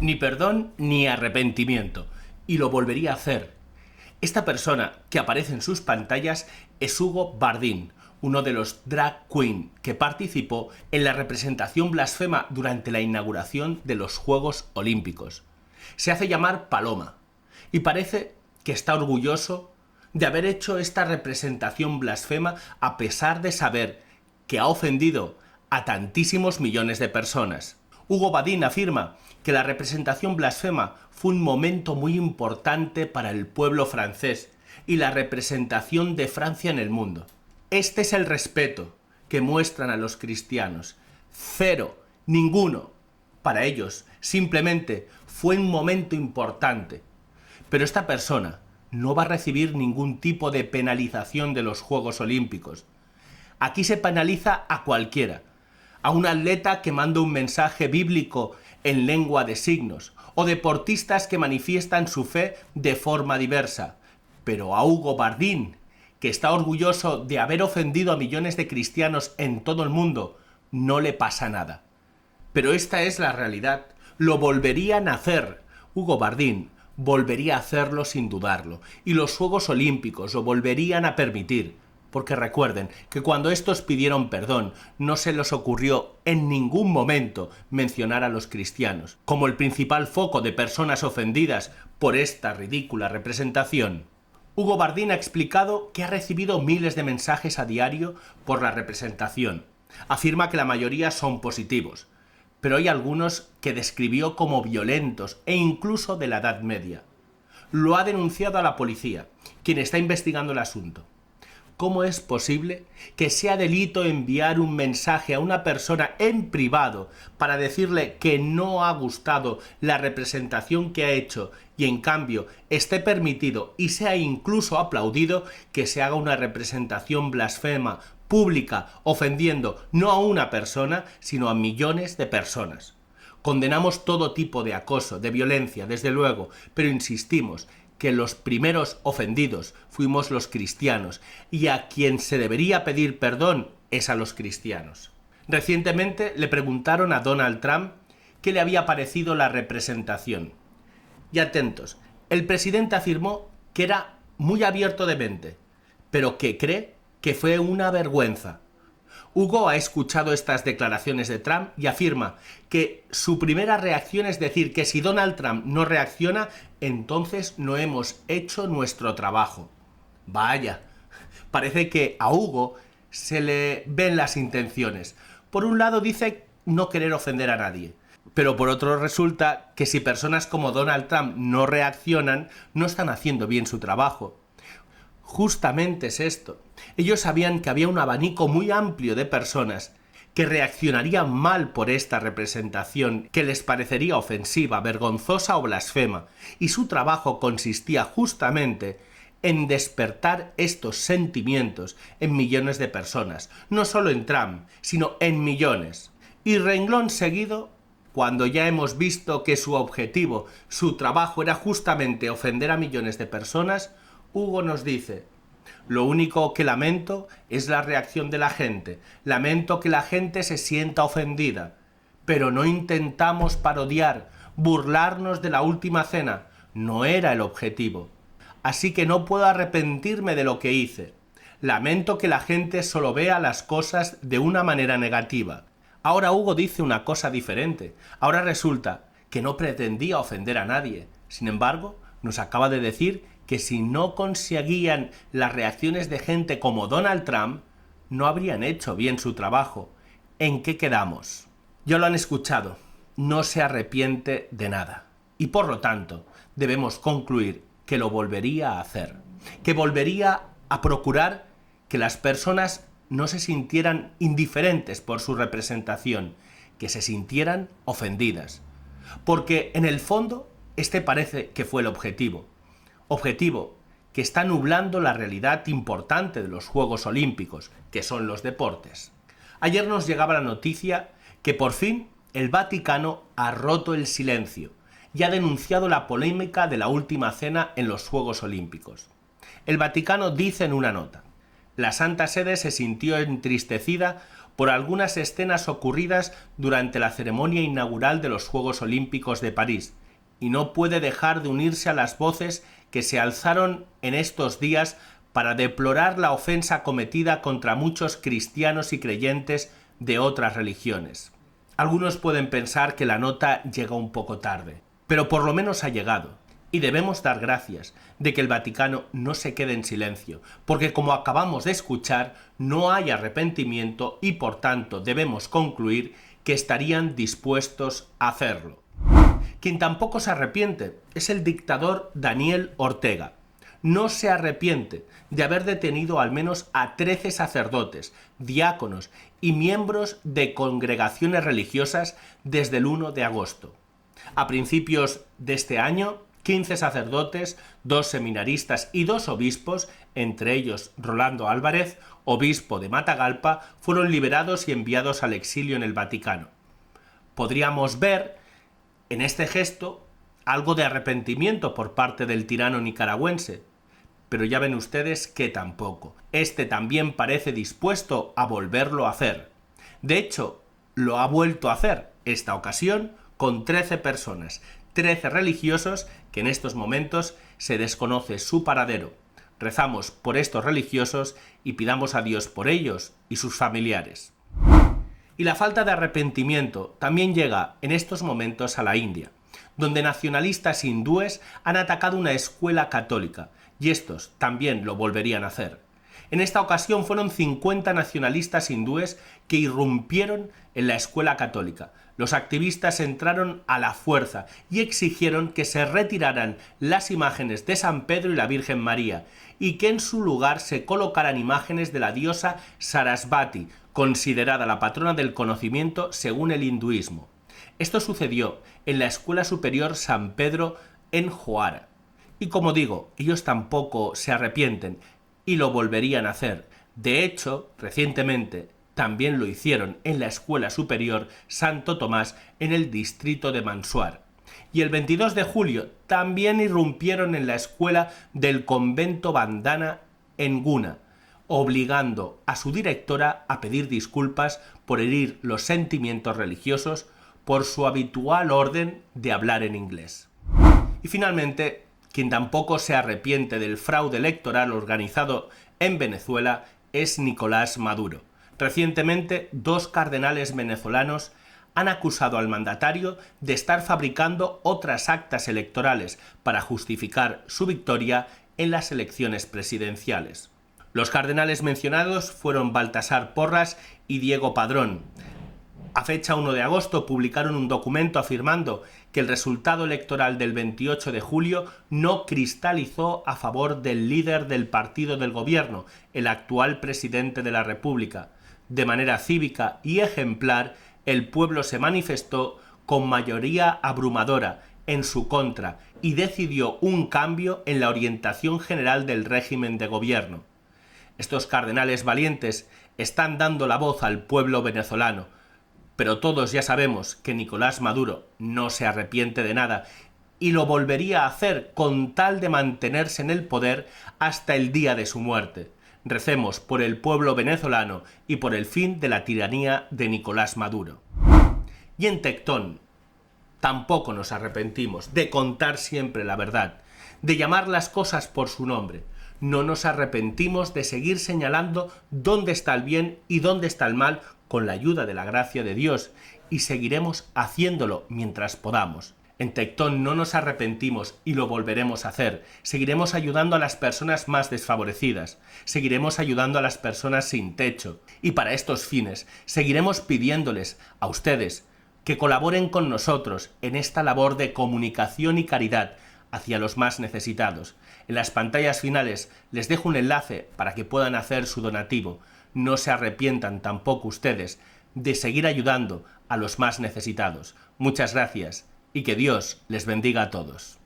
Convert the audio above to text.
ni perdón ni arrepentimiento, y lo volvería a hacer. Esta persona que aparece en sus pantallas es Hugo Bardín, uno de los drag queen que participó en la representación blasfema durante la inauguración de los Juegos Olímpicos. Se hace llamar Paloma y parece que está orgulloso de haber hecho esta representación blasfema a pesar de saber que ha ofendido a tantísimos millones de personas. Hugo Bardín afirma que la representación blasfema fue un momento muy importante para el pueblo francés y la representación de Francia en el mundo. Este es el respeto que muestran a los cristianos. Cero, ninguno. Para ellos, simplemente fue un momento importante. Pero esta persona no va a recibir ningún tipo de penalización de los Juegos Olímpicos. Aquí se penaliza a cualquiera. A un atleta que manda un mensaje bíblico en lengua de signos, o deportistas que manifiestan su fe de forma diversa. Pero a Hugo Bardín, que está orgulloso de haber ofendido a millones de cristianos en todo el mundo, no le pasa nada. Pero esta es la realidad. Lo volverían a hacer. Hugo Bardín volvería a hacerlo sin dudarlo. Y los Juegos Olímpicos lo volverían a permitir. Porque recuerden que cuando estos pidieron perdón, no se les ocurrió en ningún momento mencionar a los cristianos como el principal foco de personas ofendidas por esta ridícula representación. Hugo Bardín ha explicado que ha recibido miles de mensajes a diario por la representación. Afirma que la mayoría son positivos, pero hay algunos que describió como violentos e incluso de la Edad Media. Lo ha denunciado a la policía, quien está investigando el asunto. ¿Cómo es posible que sea delito enviar un mensaje a una persona en privado para decirle que no ha gustado la representación que ha hecho y en cambio esté permitido y sea incluso aplaudido que se haga una representación blasfema, pública, ofendiendo no a una persona, sino a millones de personas? Condenamos todo tipo de acoso, de violencia, desde luego, pero insistimos que los primeros ofendidos fuimos los cristianos y a quien se debería pedir perdón es a los cristianos. Recientemente le preguntaron a Donald Trump qué le había parecido la representación. Y atentos, el presidente afirmó que era muy abierto de mente, pero que cree que fue una vergüenza. Hugo ha escuchado estas declaraciones de Trump y afirma que su primera reacción es decir que si Donald Trump no reacciona, entonces no hemos hecho nuestro trabajo. Vaya, parece que a Hugo se le ven las intenciones. Por un lado dice no querer ofender a nadie, pero por otro resulta que si personas como Donald Trump no reaccionan, no están haciendo bien su trabajo. Justamente es esto. Ellos sabían que había un abanico muy amplio de personas que reaccionarían mal por esta representación, que les parecería ofensiva, vergonzosa o blasfema, y su trabajo consistía justamente en despertar estos sentimientos en millones de personas, no solo en Trump, sino en millones. Y renglón seguido, cuando ya hemos visto que su objetivo, su trabajo era justamente ofender a millones de personas, Hugo nos dice: lo único que lamento es la reacción de la gente. Lamento que la gente se sienta ofendida. Pero no intentamos parodiar, burlarnos de la última cena. No era el objetivo. Así que no puedo arrepentirme de lo que hice. Lamento que la gente solo vea las cosas de una manera negativa. Ahora Hugo dice una cosa diferente. Ahora resulta que no pretendía ofender a nadie. Sin embargo, nos acaba de decir que si no conseguían las reacciones de gente como Donald Trump, no habrían hecho bien su trabajo. ¿En qué quedamos? Ya lo han escuchado. No se arrepiente de nada. Y por lo tanto, debemos concluir que lo volvería a hacer. Que volvería a procurar que las personas no se sintieran indiferentes por su representación, que se sintieran ofendidas. Porque en el fondo, este parece que fue el objetivo. Objetivo que está nublando la realidad importante de los Juegos Olímpicos, que son los deportes. Ayer nos llegaba la noticia que por fin el Vaticano ha roto el silencio y ha denunciado la polémica de la última cena en los Juegos Olímpicos. El Vaticano dice en una nota: la Santa Sede se sintió entristecida por algunas escenas ocurridas durante la ceremonia inaugural de los Juegos Olímpicos de París, y no puede dejar de unirse a las voces que se alzaron en estos días para deplorar la ofensa cometida contra muchos cristianos y creyentes de otras religiones. Algunos pueden pensar que la nota llega un poco tarde, pero por lo menos ha llegado, y debemos dar gracias de que el Vaticano no se quede en silencio, porque como acabamos de escuchar, no hay arrepentimiento y por tanto debemos concluir que estarían dispuestos a hacerlo. Quien tampoco se arrepiente es el dictador Daniel Ortega. No se arrepiente de haber detenido al menos a 13 sacerdotes, diáconos y miembros de congregaciones religiosas desde el 1 de agosto. A principios de este año, 15 sacerdotes, 2 seminaristas y 2 obispos, entre ellos Rolando Álvarez, obispo de Matagalpa, fueron liberados y enviados al exilio en el Vaticano. Podríamos ver en este gesto algo de arrepentimiento por parte del tirano nicaragüense, pero ya ven ustedes que tampoco. Este también parece dispuesto a volverlo a hacer. De hecho, lo ha vuelto a hacer, esta ocasión con 13 personas, 13 religiosos que en estos momentos se desconoce su paradero. Rezamos por estos religiosos y pidamos a Dios por ellos y sus familiares. Y la falta de arrepentimiento también llega en estos momentos a la India, donde nacionalistas hindúes han atacado una escuela católica, y estos también lo volverían a hacer. En esta ocasión fueron 50 nacionalistas hindúes que irrumpieron en la escuela católica. Los activistas entraron a la fuerza y exigieron que se retiraran las imágenes de San Pedro y la Virgen María y que en su lugar se colocaran imágenes de la diosa Sarasvati, considerada la patrona del conocimiento según el hinduismo. Esto sucedió en la Escuela Superior San Pedro en Johara. Y como digo, ellos tampoco se arrepienten y lo volverían a hacer. De hecho, recientemente también lo hicieron en la Escuela Superior Santo Tomás en el distrito de Mansuar. Y el 22 de julio también irrumpieron en la escuela del convento Bandana en Guna, obligando a su directora a pedir disculpas por herir los sentimientos religiosos por su habitual orden de hablar en inglés. Y finalmente, quien tampoco se arrepiente del fraude electoral organizado en Venezuela es Nicolás Maduro. Recientemente, 2 cardenales venezolanos han acusado al mandatario de estar fabricando otras actas electorales para justificar su victoria en las elecciones presidenciales. Los cardenales mencionados fueron Baltasar Porras y Diego Padrón. A fecha 1 de agosto publicaron un documento afirmando que el resultado electoral del 28 de julio no cristalizó a favor del líder del partido del gobierno, el actual presidente de la República. De manera cívica y ejemplar, el pueblo se manifestó con mayoría abrumadora en su contra y decidió un cambio en la orientación general del régimen de gobierno. Estos cardenales valientes están dando la voz al pueblo venezolano, pero todos ya sabemos que Nicolás Maduro no se arrepiente de nada y lo volvería a hacer con tal de mantenerse en el poder hasta el día de su muerte. Recemos por el pueblo venezolano y por el fin de la tiranía de Nicolás Maduro. Y en Tectón tampoco nos arrepentimos de contar siempre la verdad, de llamar las cosas por su nombre. No nos arrepentimos de seguir señalando dónde está el bien y dónde está el mal con la ayuda de la gracia de Dios, y seguiremos haciéndolo mientras podamos. En Tectón no nos arrepentimos y lo volveremos a hacer. Seguiremos ayudando a las personas más desfavorecidas. Seguiremos ayudando a las personas sin techo. Y para estos fines, seguiremos pidiéndoles a ustedes que colaboren con nosotros en esta labor de comunicación y caridad hacia los más necesitados. En las pantallas finales les dejo un enlace para que puedan hacer su donativo. No se arrepientan tampoco ustedes de seguir ayudando a los más necesitados. Muchas gracias y que Dios les bendiga a todos.